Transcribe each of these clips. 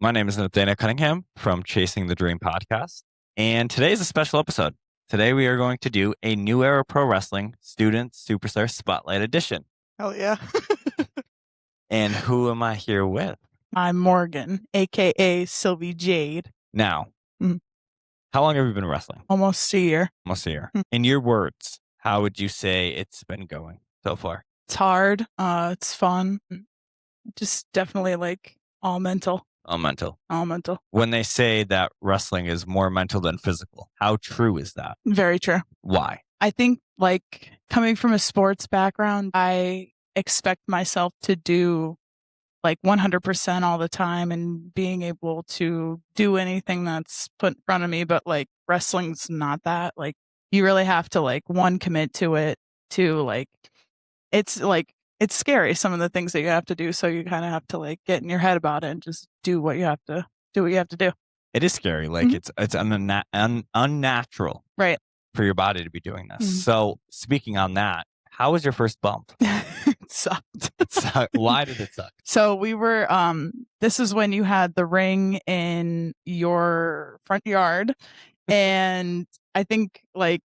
My name is Nathaniel Cunningham from Chasing the Dream podcast, and today is a special episode. Today we are going to do a New Era Pro Wrestling Student Superstar Spotlight Edition. Hell yeah. And who am I here with? I'm Morgan, aka Silvie Jade. Now, Mhm. How long have you been wrestling? Almost a year. Almost a year. In your words, how would you say it's been going so far? It's hard. It's fun. Just definitely like all mental. All mental. All mental. When they say that wrestling is more mental than physical, how true is that? Very true. Why? I think like coming from a sports background, I expect myself to do like 100% all the time and being able to do anything that's put in front of me. But like wrestling's not that. Like you really have to like commit to it, to like it's scary, some of the things that you have to do. So you kind of have to like get in your head about it and just do what you have to do. It is scary. Like it's unnatural, Right. for your body to be doing this. So speaking on that, how was your first bump? It sucked. Why did it suck? So we were, this is when you had the ring in your front yard. And I think like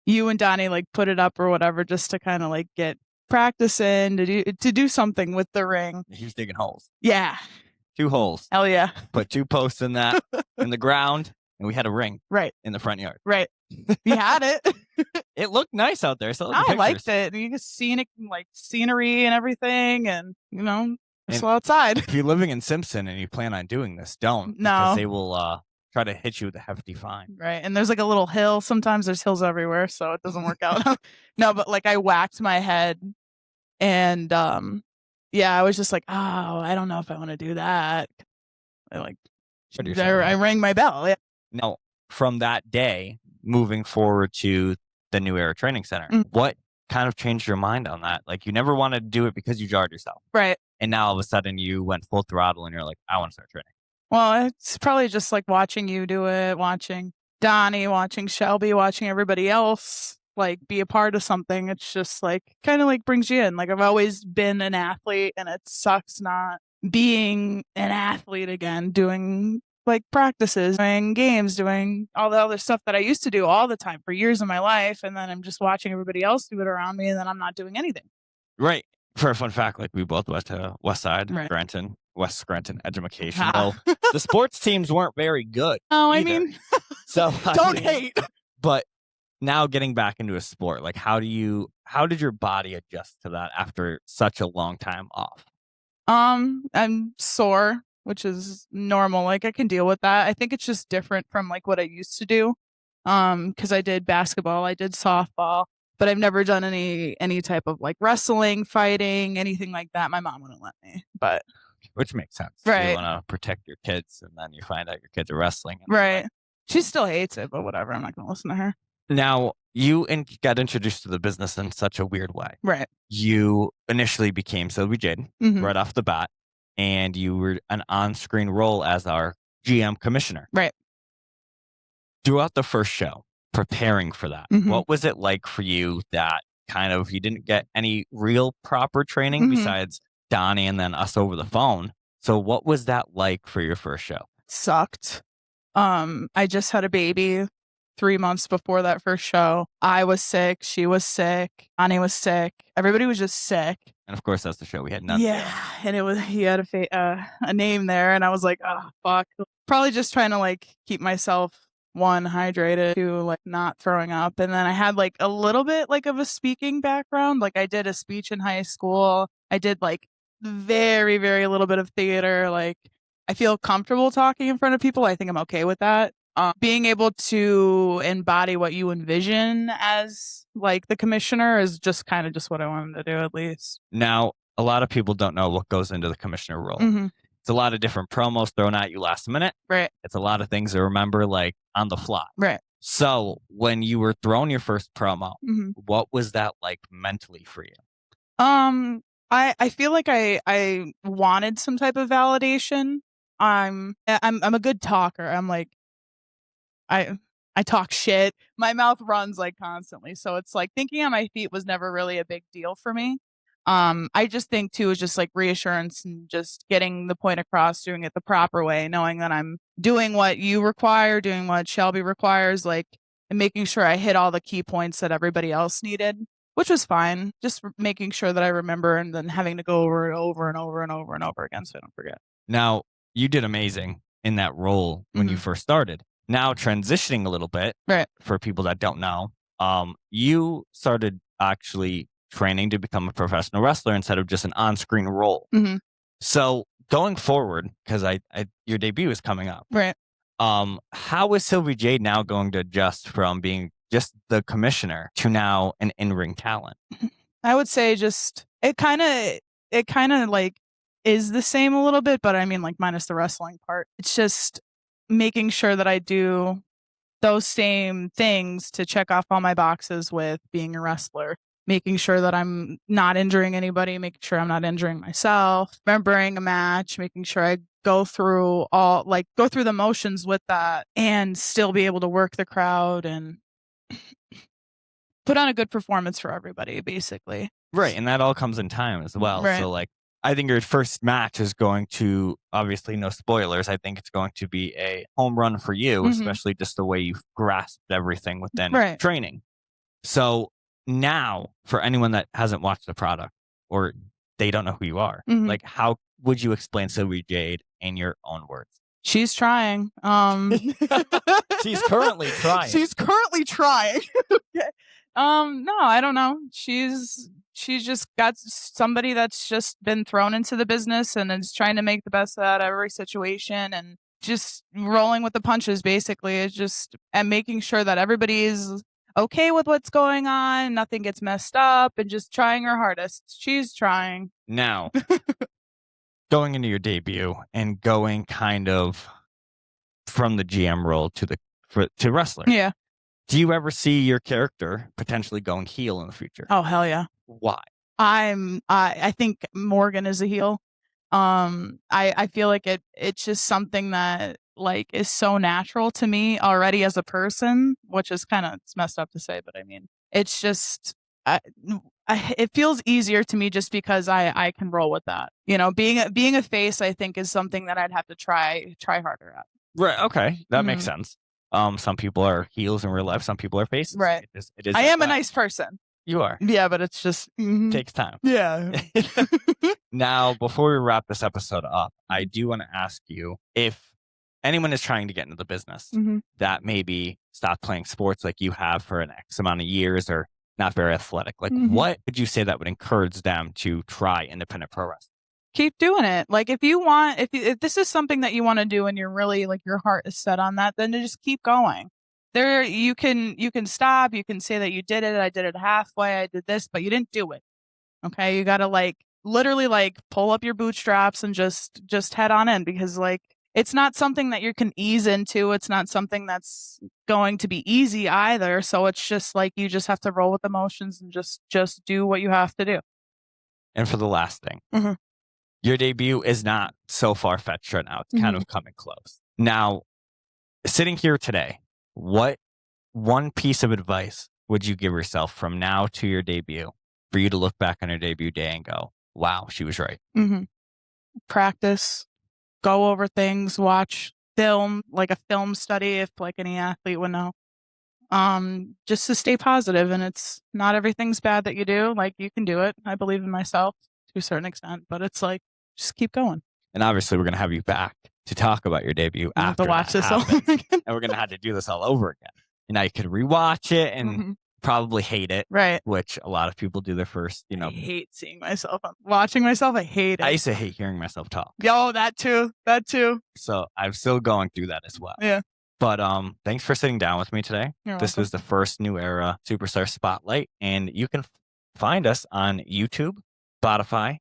you and Donnie like put it up or whatever, just to kind of like get practice in to do something with the ring. He was digging holes. Yeah. 2 holes. Hell yeah. Put 2 posts in that in the ground, and we had a ring Right in the front yard. Right. We had it. It looked nice out there. So I liked it. You could scenic like scenery and everything, and still outside. If you're living in Simpson and you plan on doing this, don't. No. Because they will try to hit you with a hefty fine. Right. And there's like a little hill. Sometimes there's hills everywhere, so it doesn't work out. No, but like I whacked my head, and I was just like, oh, I don't know if I want to do that. I rang my bell. Yeah. Now, from that day, moving forward to the New Era Training Center, what kind of changed your mind on that? Like you never wanted to do it because you jarred yourself. Right. And now all of a sudden you went full throttle and you're like, I want to start training. Well, it's probably just like watching you do it, watching Donnie, watching Shelby, watching everybody else like be a part of something. It's just like kind of like brings you in. Like I've always been an athlete, and it sucks not being an athlete again, doing like practices, doing games, doing all the other stuff that I used to do all the time for years of my life. And then I'm just watching everybody else do it around me, and then I'm not doing anything. Right. For a fun fact, like we both went to West Side, Right. Scranton, West Scranton Education. Well, the sports teams weren't very good. Oh, either. I mean, so don't hate. But now getting back into a sport, like how did your body adjust to that after such a long time off? I'm sore, which is normal. Like I can deal with that. I think it's just different from like what I used to do. Because I did basketball, I did softball, but I've never done any type of like wrestling, fighting, anything like that. My mom wouldn't let me, but which makes sense. Right. You want to protect your kids, and then you find out your kids are wrestling. Right. She still hates it, but whatever. I'm not going to listen to her. Now, you got introduced to the business in such a weird way. Right. You initially became Silvie Jade right off the bat, and you were an on-screen role as our GM commissioner. Right. Throughout the first show, preparing for that, what was it like for you that kind of you didn't get any real proper training besides Donnie and then us over the phone? So what was that like for your first show? Sucked. I just had a baby 3 months before that first show. I was sick. She was sick. Annie was sick. Everybody was just sick. And of course, that's the show we had none. Yeah, and it was he had a name there, and I was like, oh fuck. Probably just trying to like keep myself hydrated, to like not throwing up. And then I had like a little bit like of a speaking background. Like I did a speech in high school. I did like very, very little bit of theater. Like I feel comfortable talking in front of people. I think I'm okay with that. Being able to embody what you envision as like the commissioner is just kind of just what I wanted to do, at least. Now, a lot of people don't know what goes into the commissioner role. It's a lot of different promos thrown at you last minute. Right. It's a lot of things to remember like on the fly. Right. So when you were throwing your first promo, what was that like mentally for you? I feel like I wanted some type of validation. I'm a good talker. I'm like I talk shit. My mouth runs like constantly. So it's like thinking on my feet was never really a big deal for me. I just think too is just like reassurance and just getting the point across, doing it the proper way, knowing that I'm doing what you require, doing what Shelby requires, like, and making sure I hit all the key points that everybody else needed, which was fine. Just making sure that I remember and then having to go over it over and over and over and over again so I don't forget. Now, you did amazing in that role when you first started. Now, transitioning a little bit, right, for people that don't know, you started actually training to become a professional wrestler instead of just an on-screen role. So going forward, because your debut is coming up, right? How is Silvie Jade now going to adjust from being just the commissioner to now an in-ring talent? I would say just it kind of like is the same a little bit, but I mean like minus the wrestling part. It's just making sure that I do those same things to check off all my boxes with being a wrestler, making sure that I'm not injuring anybody, making sure I'm not injuring myself, remembering a match, making sure I go through the motions with that and still be able to work the crowd and put on a good performance for everybody, basically. Right, and that all comes in time as well. Right. So like, I think your first match is going to, obviously no spoilers, I think it's going to be a home run for you, especially just the way you've grasped everything within training. So now, for anyone that hasn't watched the product or they don't know who you are, like how would you explain Silvie Jade in your own words? She's trying. She's currently trying. She's currently trying. Okay. No, I don't know. She's just got somebody that's just been thrown into the business and is trying to make the best out of every situation and just rolling with the punches, basically. It's just and making sure that everybody's okay with what's going on, nothing gets messed up, and just trying her hardest. She's trying. Now, going into your debut and going kind of from the GM role to wrestler. Yeah. Do you ever see your character potentially going heel in the future? Oh, hell yeah. Why? I think Morgan is a heel. I feel like it's just something that like is so natural to me already as a person, which is kind of messed up to say, but I mean, it's just it feels easier to me just because I can roll with that. You know, being a face, I think is something that I'd have to try harder at. Right. Okay, that makes sense. Some people are heels in real life. Some people are faces. Right. It is I am a nice person. You are. Yeah, but it's just takes time. Yeah. Now, before we wrap this episode up, I do want to ask you if anyone is trying to get into the business that maybe stop playing sports like you have for an X amount of years or not very athletic. Like, what would you say that would encourage them to try independent pro wrestling? Keep doing it. Like if this is something that you want to do and you're really like your heart is set on that, then just keep going. There you can stop, you can say that you did it, I did it halfway, I did this, but you didn't do it. Okay? You got to like literally like pull up your bootstraps and just head on in because like it's not something that you can ease into. It's not something that's going to be easy either. So it's just like you just have to roll with emotions and just do what you have to do. And for the last thing, your debut is not so far-fetched right now. It's kind of coming close. Now, sitting here today, what one piece of advice would you give yourself from now to your debut for you to look back on your debut day and go, wow, she was right? Practice, go over things, watch film, like a film study if like any athlete would know. Just to stay positive, and it's not everything's bad that you do. Like you can do it. I believe in myself to a certain extent, but it's like, just keep going. And obviously, we're going to have you back to talk about your debut after have to watch this happens. all over again. And we're going to have to do this all over again. And now you could rewatch it and probably hate it. Right. Which a lot of people do their first, I hate seeing myself. Watching myself, I hate it. I used to hate hearing myself talk. Yo, that too. So I'm still going through that as well. Yeah. But thanks for sitting down with me today. This was the first New Era Superstar Spotlight. And you can find us on YouTube, Spotify,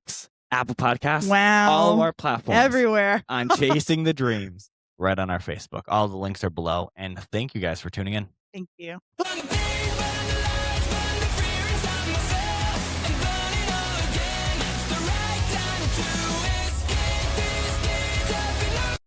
Apple Podcasts, all of our platforms. Everywhere. On Chasing the Dreams, right on our Facebook. All the links are below. And thank you guys for tuning in. Thank you.